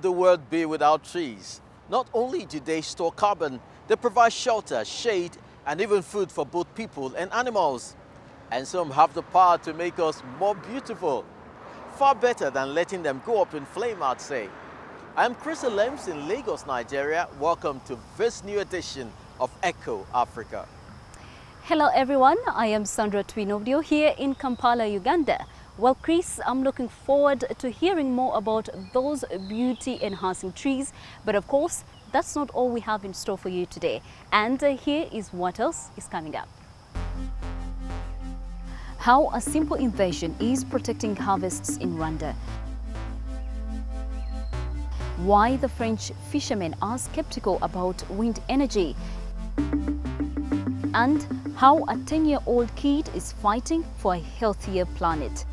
would the world be without trees? Not only do they store carbon, they provide shelter, shade, and even food for both people and animals. And some have the power to make us more beautiful. Far better than letting them go up in flame, I'd say. I'm Chris Lems in Lagos, Nigeria. Welcome to this new edition of Echo Africa. Hello everyone, I am Sandra Twinodio here in Kampala, Uganda. Well, Chris, I'm looking forward to hearing more about those beauty-enhancing trees. But of course, that's not all we have in store for you today. And here is what else is coming up. How a simple invention is protecting harvests in Rwanda. Why the French fishermen are skeptical about wind energy. And how a 10-year-old kid is fighting for a healthier planet.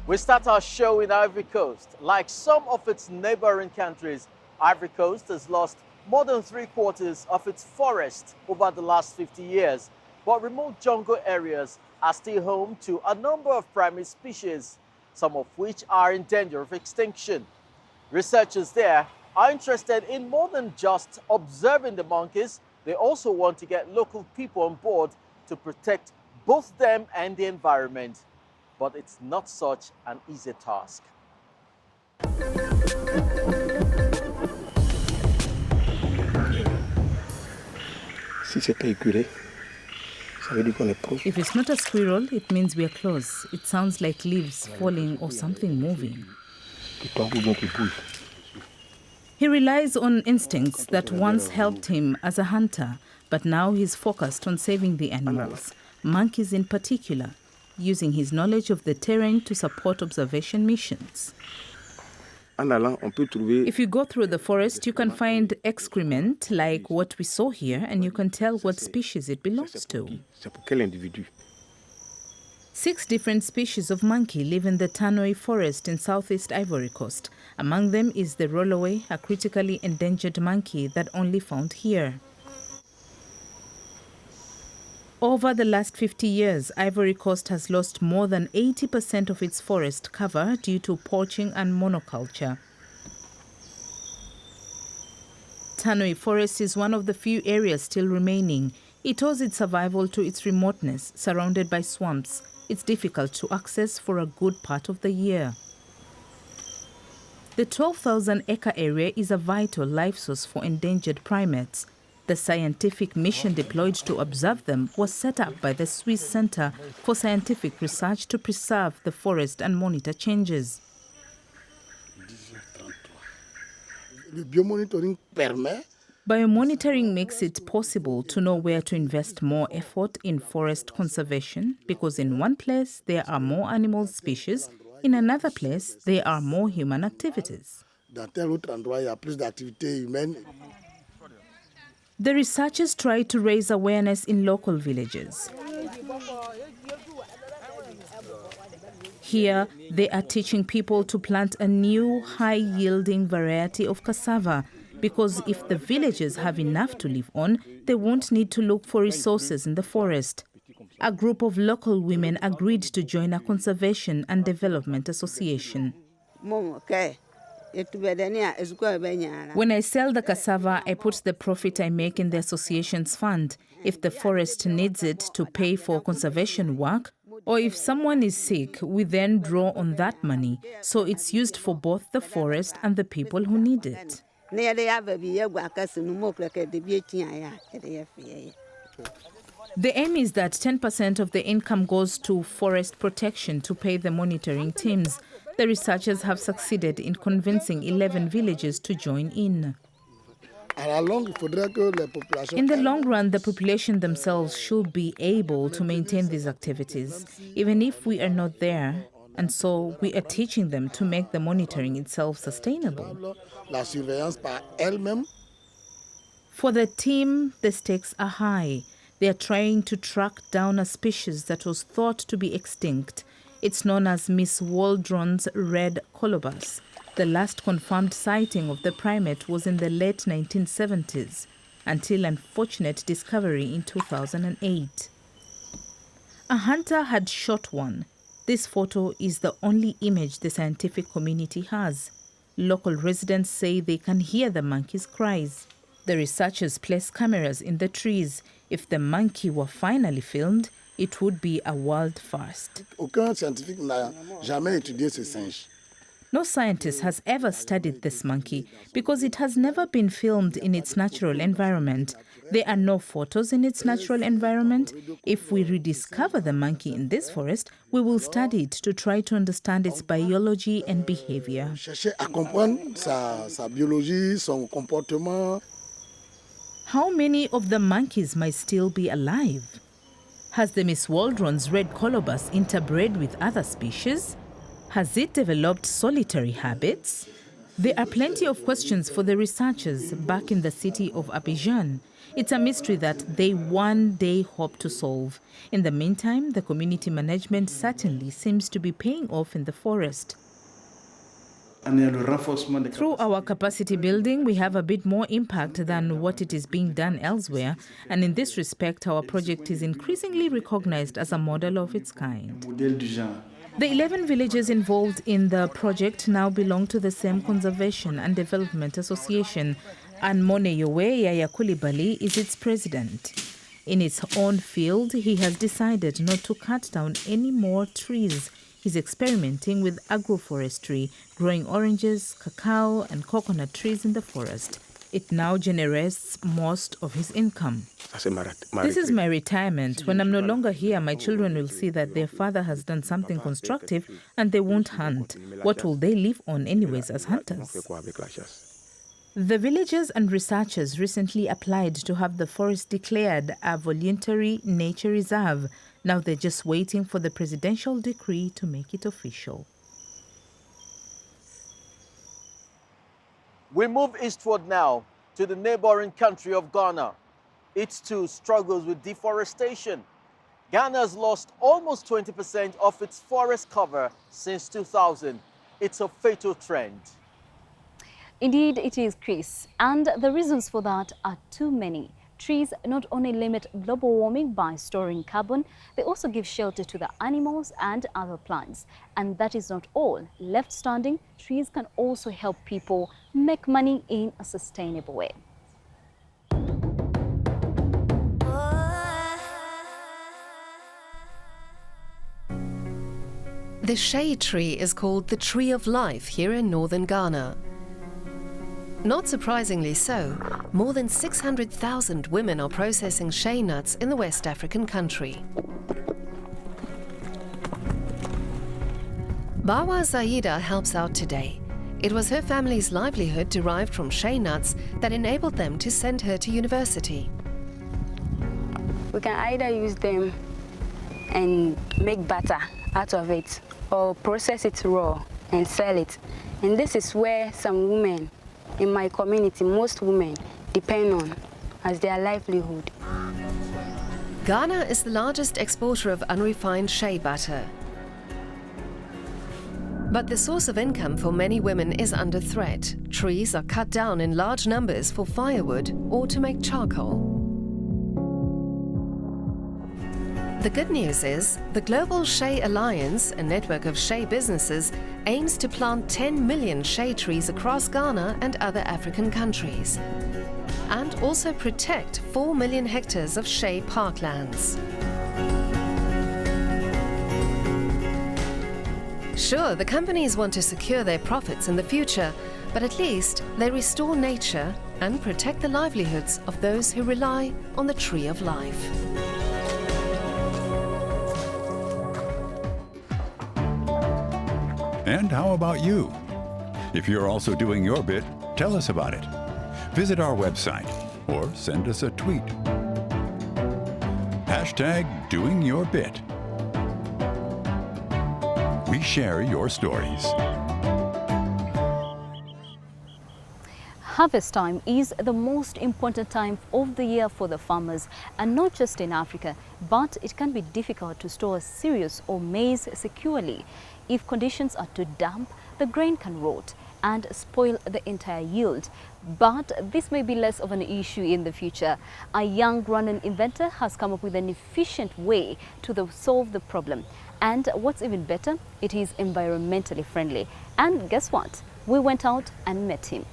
We start our show in Ivory Coast. Like some of its neighboring countries, Ivory Coast has lost more than 3/4 of its forest over the last 50 years. But remote jungle areas are still home to a number of primate species, some of which are in danger of extinction. Researchers there are interested in more than just observing the monkeys. They also want to get local people on board to protect both them and the environment. But it's not such an easy task. If it's not a squirrel, it means we are close. It sounds like leaves falling or something moving. He relies on instincts that once helped him as a hunter, but now he's focused on saving the animals, monkeys in particular, using his knowledge of the terrain to support observation missions. If you go through the forest, you can find excrement like what we saw here, and you can tell what species it belongs to. 6 different species of monkey live in the Tanoi forest in southeast Ivory Coast. Among them is the rollaway, a critically endangered monkey that only found here. Over the last 50 years, Ivory Coast has lost more than 80% of its forest cover due to poaching and monoculture. Tanoi Forest is one of the few areas still remaining. It owes its survival to its remoteness, surrounded by swamps. It's difficult to access for a good part of the year. The 12,000-acre area is a vital life source for endangered primates. The scientific mission deployed to observe them was set up by the Swiss Center for Scientific Research to preserve the forest and monitor changes. Biomonitoring makes it possible to know where to invest more effort in forest conservation, because in one place there are more animal species, in another place there are more human activities. The researchers try to raise awareness in local villages. Here, they are teaching people to plant a new high-yielding variety of cassava, because if the villagers have enough to live on, they won't need to look for resources in the forest. A group of local women agreed to join a conservation and development association. When I sell the cassava, I put the profit I make in the association's fund. If the forest needs it to pay for conservation work, or if someone is sick, we then draw on that money. So it's used for both the forest and the people who need it. The aim is that 10% of the income goes to forest protection to pay the monitoring teams. The researchers have succeeded in convincing 11 villages to join in. In the long run, the population themselves should be able to maintain these activities, even if we are not there. And so we are teaching them to make the monitoring itself sustainable. For the team, the stakes are high. They are trying to track down a species that was thought to be extinct. It's known as Miss Waldron's red colobus. The last confirmed sighting of the primate was in the late 1970s, until unfortunate discovery in 2008. A hunter had shot one. This photo is the only image the scientific community has. Local residents say they can hear the monkey's cries. The researchers place cameras in the trees. If the monkey were finally filmed, it would be a world first. Aucun scientifique n'a jamais étudié ce singe. No scientist has ever studied this monkey because it has never been filmed in its natural environment. There are no photos in its natural environment. If we rediscover the monkey in this forest, we will study it to try to understand its biology and behavior. Chercher à comprendre sa biologie, son comportement. How many of the monkeys might still be alive? Has the Miss Waldron's red colobus interbred with other species? Has it developed solitary habits? There are plenty of questions for the researchers back in the city of Abidjan. It's a mystery that they one day hope to solve. In the meantime, the community management certainly seems to be paying off in the forest. Through our capacity building, we have a bit more impact than what it is being done elsewhere, and in this respect, our project is increasingly recognized as a model of its kind. The 11 villages involved in the project now belong to the same Conservation and Development Association, and Moneyowe Yaya Coulibaly is its president. In its own field, he has decided not to cut down any more trees. He's experimenting with agroforestry, growing oranges, cacao, and coconut trees in the forest. It now generates most of his income. This is my retirement. When I'm no longer here, my children will see that their father has done something constructive and they won't hunt. What will they live on anyways as hunters? The villagers and researchers recently applied to have the forest declared a voluntary nature reserve. Now they're just waiting for the presidential decree to make it official. We move eastward now to the neighboring country of Ghana. It too struggles with deforestation. Ghana has lost almost 20% of its forest cover since 2000. It's a fatal trend. Indeed, it is, Chris. And the reasons for that are too many. Trees not only limit global warming by storing carbon, they also give shelter to the animals and other plants. And that is not all. Left standing, trees can also help people make money in a sustainable way. The shea tree is called the tree of life here in northern Ghana. Not surprisingly so, more than 600,000 women are processing shea nuts in the West African country. Bawa Zaida helps out today. It was her family's livelihood derived from shea nuts that enabled them to send her to university. We can either use them and make butter out of it, or process it raw and sell it. And this is where some women in my community, most women, depend on as their livelihood. Ghana is the largest exporter of unrefined shea butter. But the source of income for many women is under threat. Trees are cut down in large numbers for firewood or to make charcoal. The good news is, the Global Shea Alliance, a network of shea businesses, aims to plant 10 million shea trees across Ghana and other African countries, and also protect 4 million hectares of shea parklands. Sure, the companies want to secure their profits in the future, but at least they restore nature and protect the livelihoods of those who rely on the tree of life. And how about you? If you're also doing your bit, tell us about it. Visit our website or send us a tweet. #DoingYourBit. We share your stories. Harvest time is the most important time of the year for the farmers, and not just in Africa, but it can be difficult to store cereals or maize securely. If conditions are too damp, the grain can rot and spoil the entire yield. But this may be less of an issue in the future. A young Rwandan inventor has come up with an efficient way to solve the problem. And what's even better, it is environmentally friendly. And guess what? We went out and met him.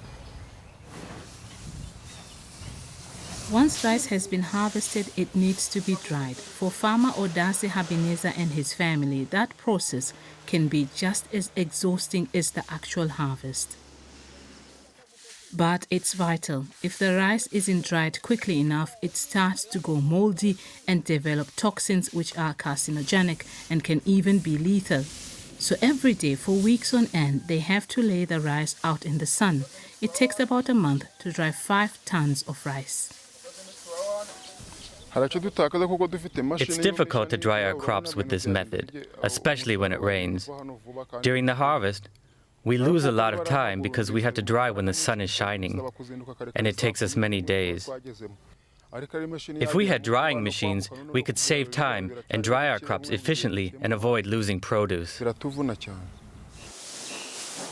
Once rice has been harvested, it needs to be dried. For farmer Odase Habineza and his family, that process can be just as exhausting as the actual harvest. But it's vital. If the rice isn't dried quickly enough, it starts to go moldy and develop toxins which are carcinogenic and can even be lethal. So every day for weeks on end, they have to lay the rice out in the sun. It takes about a month to dry 5 tons of rice. It's difficult to dry our crops with this method, especially when it rains. During the harvest, we lose a lot of time because we have to dry when the sun is shining, and it takes us many days. If we had drying machines, we could save time and dry our crops efficiently and avoid losing produce.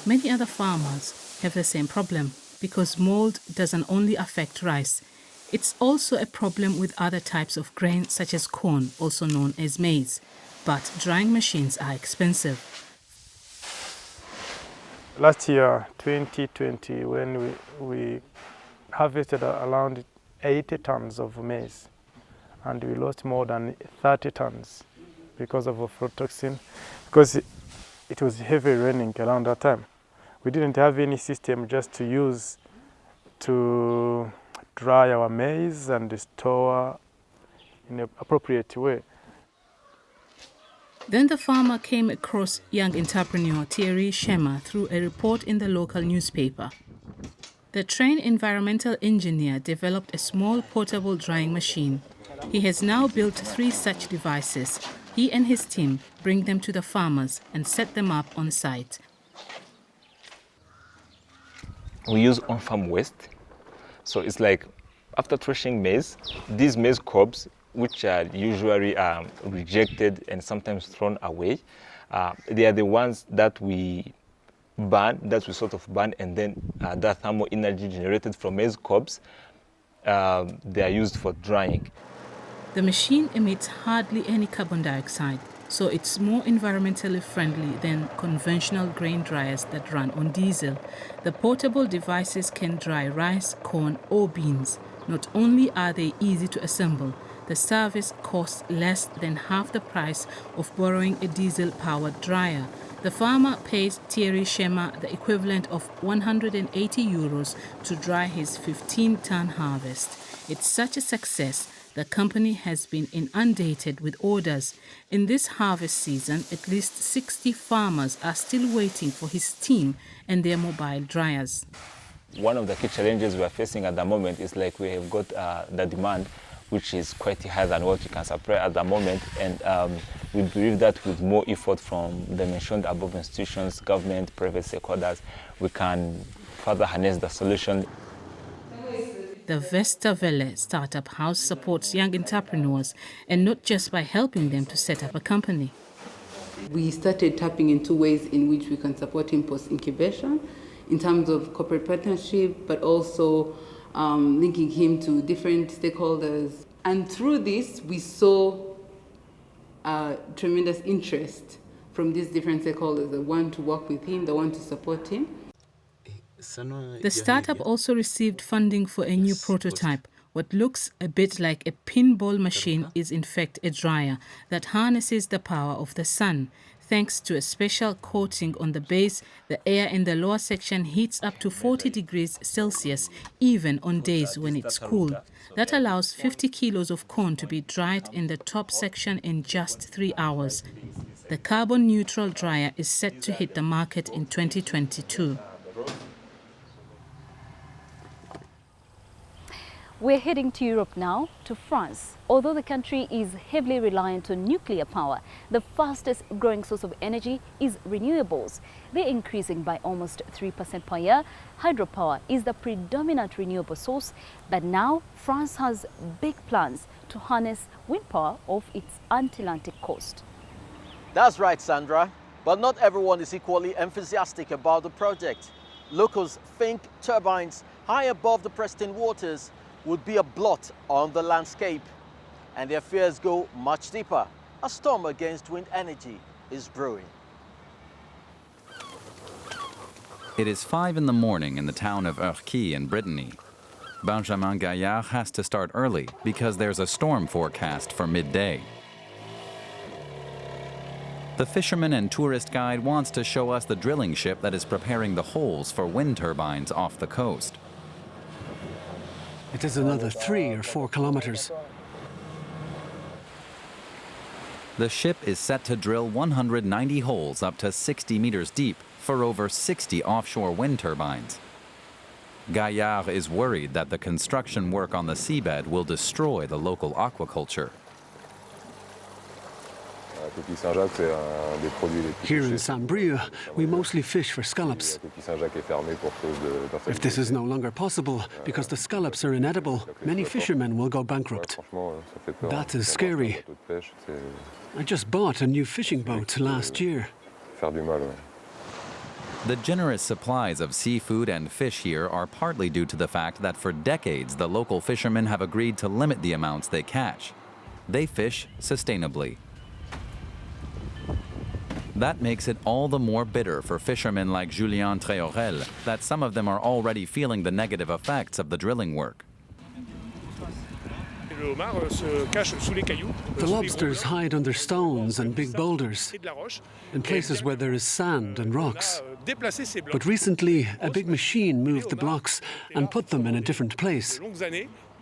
Many other farmers have the same problem because mold doesn't only affect rice. It's also a problem with other types of grain such as corn, also known as maize. But drying machines are expensive. Last year, 2020, when we harvested around 80 tons of maize, and we lost more than 30 tons because of aflatoxin, because it was heavy raining around that time. We didn't have any system just to use to dry our maize and store in an appropriate way. Then the farmer came across young entrepreneur Thierry Shema through a report in the local newspaper. The trained environmental engineer developed a small portable drying machine. He has now built 3 such devices. He and his team bring them to the farmers and set them up on site. We use on-farm waste. So it's like after threshing maize, these maize cobs, which are usually rejected and sometimes thrown away, they are the ones that we burn, and then the thermal energy generated from maize cobs, they are used for drying. The machine emits hardly any carbon dioxide, so it's more environmentally friendly than conventional grain dryers that run on diesel. The portable devices can dry rice, corn, or beans. Not only are they easy to assemble, the service costs less than half the price of borrowing a diesel-powered dryer. The farmer pays Thierry Shema the equivalent of 180 euros to dry his 15-ton harvest. It's such a success, the company has been inundated with orders. In this harvest season, at least 60 farmers are still waiting for his team and their mobile dryers. One of the key challenges we are facing at the moment is like we have got the demand, which is quite higher than what we can supply at the moment, and we believe that with more effort from the mentioned above institutions, government, private stakeholders, we can further harness the solution. The Vestavele Startup House supports young entrepreneurs, and not just by helping them to set up a company. We started tapping into ways in which we can support him post-incubation in terms of corporate partnership, but also linking him to different stakeholders. And through this, we saw tremendous interest from these different stakeholders, the one to work with him, the one to support him. The startup also received funding for a new prototype. What looks a bit like a pinball machine is in fact a dryer that harnesses the power of the sun. Thanks to a special coating on the base, the air in the lower section heats up to 40 degrees Celsius, even on days when it's cool. That allows 50 kilos of corn to be dried in the top section in just 3 hours. The carbon-neutral dryer is set to hit the market in 2022. We're heading to Europe now, to France. Although the country is heavily reliant on nuclear power, the fastest growing source of energy is renewables. They're increasing by almost 3% per year. Hydropower is the predominant renewable source, but now France has big plans to harness wind power off its Atlantic coast. That's right, Sandra. But not everyone is equally enthusiastic about the project. Locals think turbines high above the pristine waters would be a blot on the landscape, and their fears go much deeper. a storm against wind energy is brewing. It is 5 in the morning in the town of Ivory in Brittany. Benjamin Gaillard has to start early because there's a storm forecast for midday. The fisherman and tourist guide wants to show us the drilling ship that is preparing the holes for wind turbines off the coast. It is another 3 or 4 kilometers. The ship is set to drill 190 holes up to 60 meters deep for over 60 offshore wind turbines. Gaillard is worried that the construction work on the seabed will destroy the local aquaculture. Here in Saint-Brieuc, we mostly fish for scallops. If this is no longer possible because the scallops are inedible, many fishermen will go bankrupt. That is scary. I just bought a new fishing boat last year. The generous supplies of seafood and fish here are partly due to the fact that for decades the local fishermen have agreed to limit the amounts they catch. They fish sustainably. That makes it all the more bitter for fishermen like Julien Tréorel that some of them are already feeling the negative effects of the drilling work. The lobsters hide under stones and big boulders, in places where there is sand and rocks. But recently, a big machine moved the blocks and put them in a different place.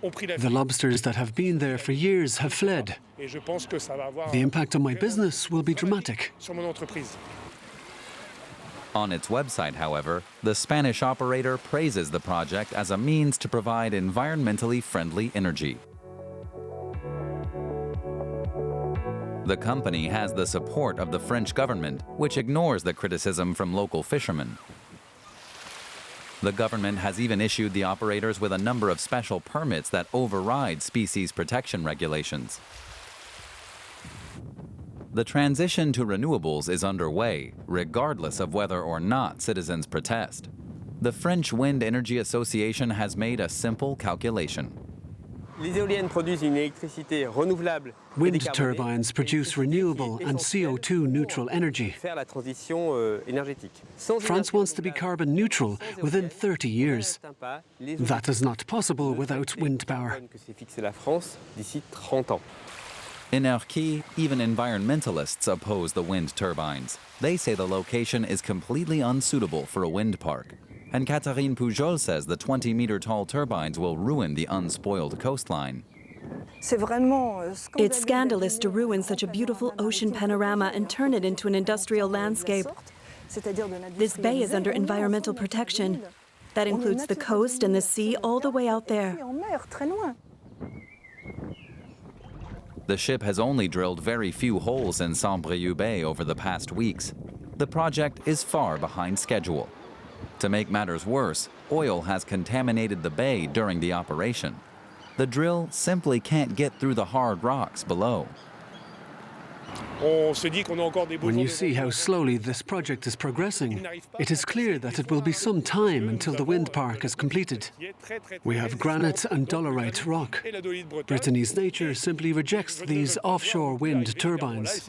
The lobsters that have been there for years have fled. The impact on my business will be dramatic. On its website, however, the Spanish operator praises the project as a means to provide environmentally friendly energy. The company has the support of the French government, which ignores the criticism from local fishermen. The government has even issued the operators with a number of special permits that override species protection regulations. The transition to renewables is underway, regardless of whether or not citizens protest. The French Wind Energy Association has made a simple calculation. Wind turbines produce renewable and CO2 neutral energy. France wants to be carbon neutral within 30 years. That is not possible without wind power. In Ivory, even environmentalists oppose the wind turbines. They say the location is completely unsuitable for a wind park. And Catherine Pujol says the 20-meter-tall turbines will ruin the unspoiled coastline. It's scandalous to ruin such a beautiful ocean panorama and turn it into an industrial landscape. This bay is under environmental protection. That includes the coast and the sea all the way out there. The ship has only drilled very few holes in Saint-Brieuc Bay over the past weeks. The project is far behind schedule. To make matters worse, oil has contaminated the bay during the operation. The drill simply can't get through the hard rocks below. When you see how slowly this project is progressing, it is clear that it will be some time until the wind park is completed. We have granite and dolerite rock. Brittany's nature simply rejects these offshore wind turbines.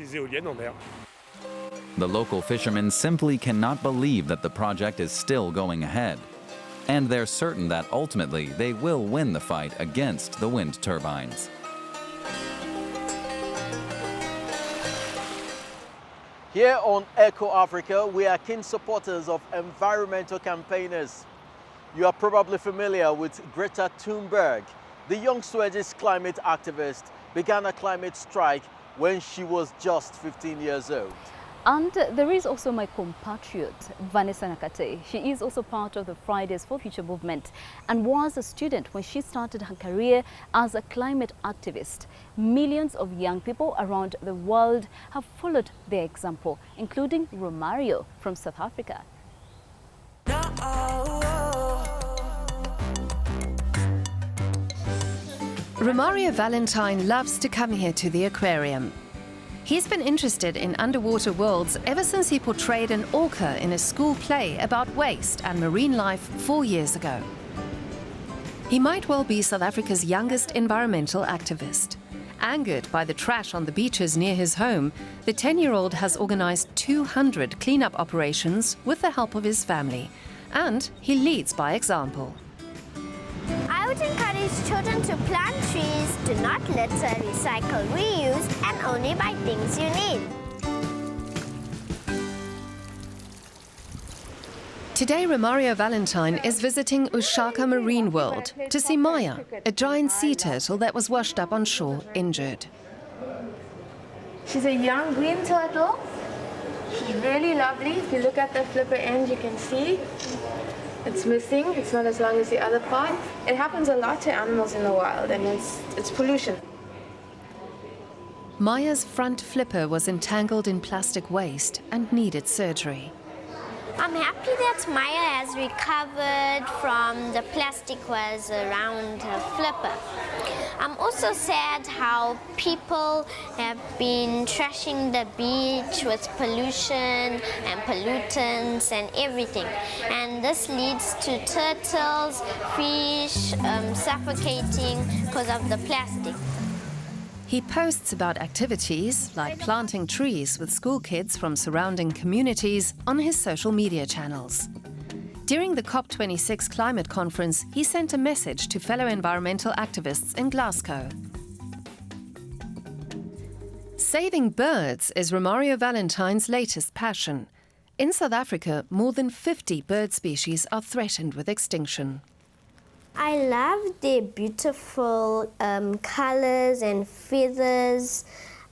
The local fishermen simply cannot believe that the project is still going ahead. And they're certain that ultimately they will win the fight against the wind turbines. Here on Echo Africa, we are keen supporters of environmental campaigners. You are probably familiar with Greta Thunberg. The young Swedish climate activist began a climate strike when she was just 15 years old. And there is also my compatriot, Vanessa Nakate. She is also part of the Fridays for Future movement and was a student when she started her career as a climate activist. Millions of young people around the world have followed their example, including Romario from South Africa. Romario Valentine loves to come here to the aquarium. He's been interested in underwater worlds ever since he portrayed an orca in a school play about waste and marine life 4 years ago. He might well be South Africa's youngest environmental activist. Angered by the trash on the beaches near his home, the 10-year-old has organized 200 cleanup operations with the help of his family. And he leads by example. I would encourage children to plant trees, do not litter, recycle, reuse, and only buy things you need. Today, Romario Valentine is visiting Ushaka Marine World to see Maya, a giant sea turtle that was washed up on shore injured. She's a young green turtle. She's really lovely. If you look at the flipper end, you can see it's missing. It's not as long as the other part. It happens a lot to animals in the wild, and it's pollution. Maya's front flipper was entangled in plastic waste and needed surgery. I'm happy that Maya has recovered from the plastic was around her flipper. I'm also sad how people have been trashing the beach with pollution and pollutants and everything. And this leads to turtles, fish suffocating because of the plastic. He posts about activities like planting trees with school kids from surrounding communities on his social media channels. During the COP26 climate conference, he sent a message to fellow environmental activists in Glasgow. Saving birds is Romario Valentine's latest passion. In South Africa, more than 50 bird species are threatened with extinction. I love their beautiful colors and feathers.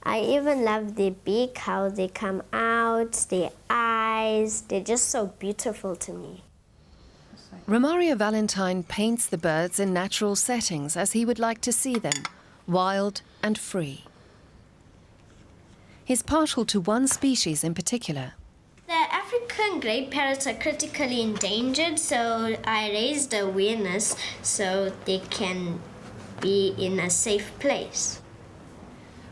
I even love their beak, how they come out, their eyes. They're just so beautiful to me. Romario Valentine paints the birds in natural settings as he would like to see them, wild and free. He's partial to one species in particular. The African grey parrots are critically endangered, so I raised awareness so they can be in a safe place.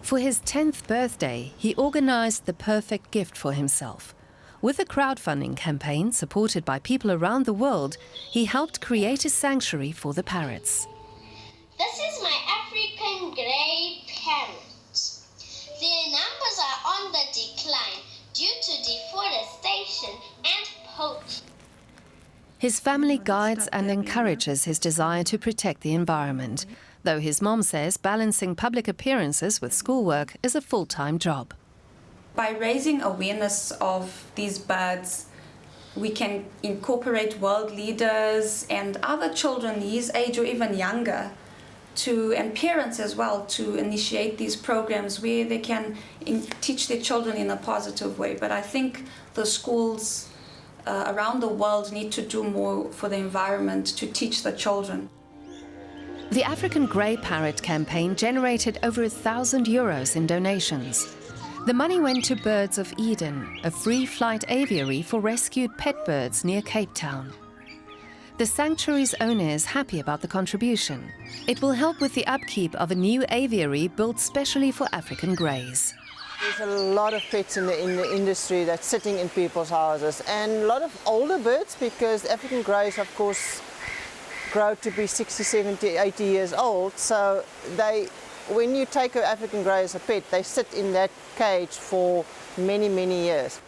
For his 10th birthday, he organized the perfect gift for himself. With a crowdfunding campaign supported by people around the world, he helped create a sanctuary for the parrots. This is my African grey parrots. Their numbers are on the decline due to deforestation and poaching. His family guides and encourages his desire to protect the environment, though his mom says balancing public appearances with schoolwork is a full-time job. By raising awareness of these birds, we can incorporate world leaders and other children his age or even younger and parents as well to initiate these programs where they can teach their children in a positive way. But I think the schools around the world need to do more for the environment to teach the children. The African Grey Parrot campaign generated over €1,000 in donations. The money went to Birds of Eden, a free flight aviary for rescued pet birds near Cape Town. The sanctuary's owner is happy about the contribution. It will help with the upkeep of a new aviary built specially for African greys. There's a lot of pets in the industry that's sitting in people's houses, and a lot of older birds, because African greys, of course, grow to be 60, 70, 80 years old. So when you take an African grey as a pet, they sit in that cage for many, many years.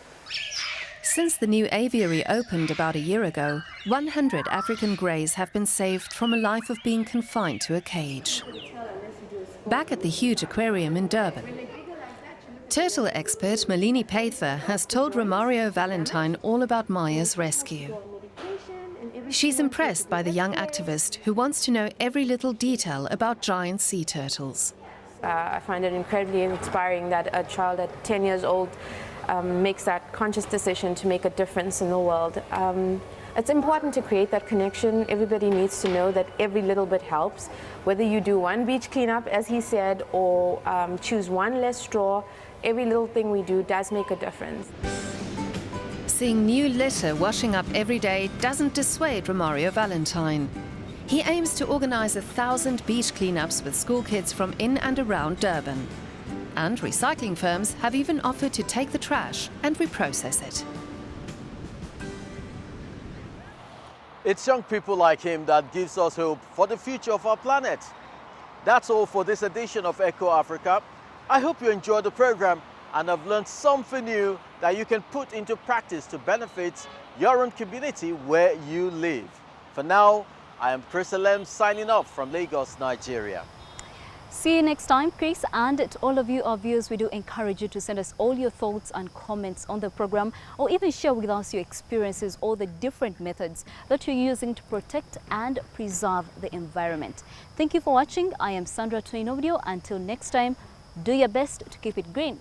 Since the new aviary opened about a year ago, 100 African greys have been saved from a life of being confined to a cage. Back at the huge aquarium in Durban, turtle expert Malini Paitha has told Romario Valentine all about Maya's rescue. She's impressed by the young activist who wants to know every little detail about giant sea turtles. I find it incredibly inspiring that a child at 10 years old makes that conscious decision to make a difference in the world. It's important to create that connection. Everybody needs to know that every little bit helps. Whether you do one beach cleanup, as he said, or choose one less straw, every little thing we do does make a difference. Seeing new litter washing up every day doesn't dissuade Romario Valentine. He aims to organize 1,000 beach cleanups with school kids from in and around Durban. And recycling firms have even offered to take the trash and reprocess it. It's young people like him that gives us hope for the future of our planet. That's all for this edition of Echo Africa. I hope you enjoyed the program and have learned something new that you can put into practice to benefit your own community where you live. For now, I am Chris Alem signing off from Lagos, Nigeria. See you next time, Chris, and to all of you, our viewers, we do encourage you to send us all your thoughts and comments on the program, or even share with us your experiences or the different methods that you're using to protect and preserve the environment. Thank you for watching. I am Sandra Twinovidio. Until next time, do your best to keep it green.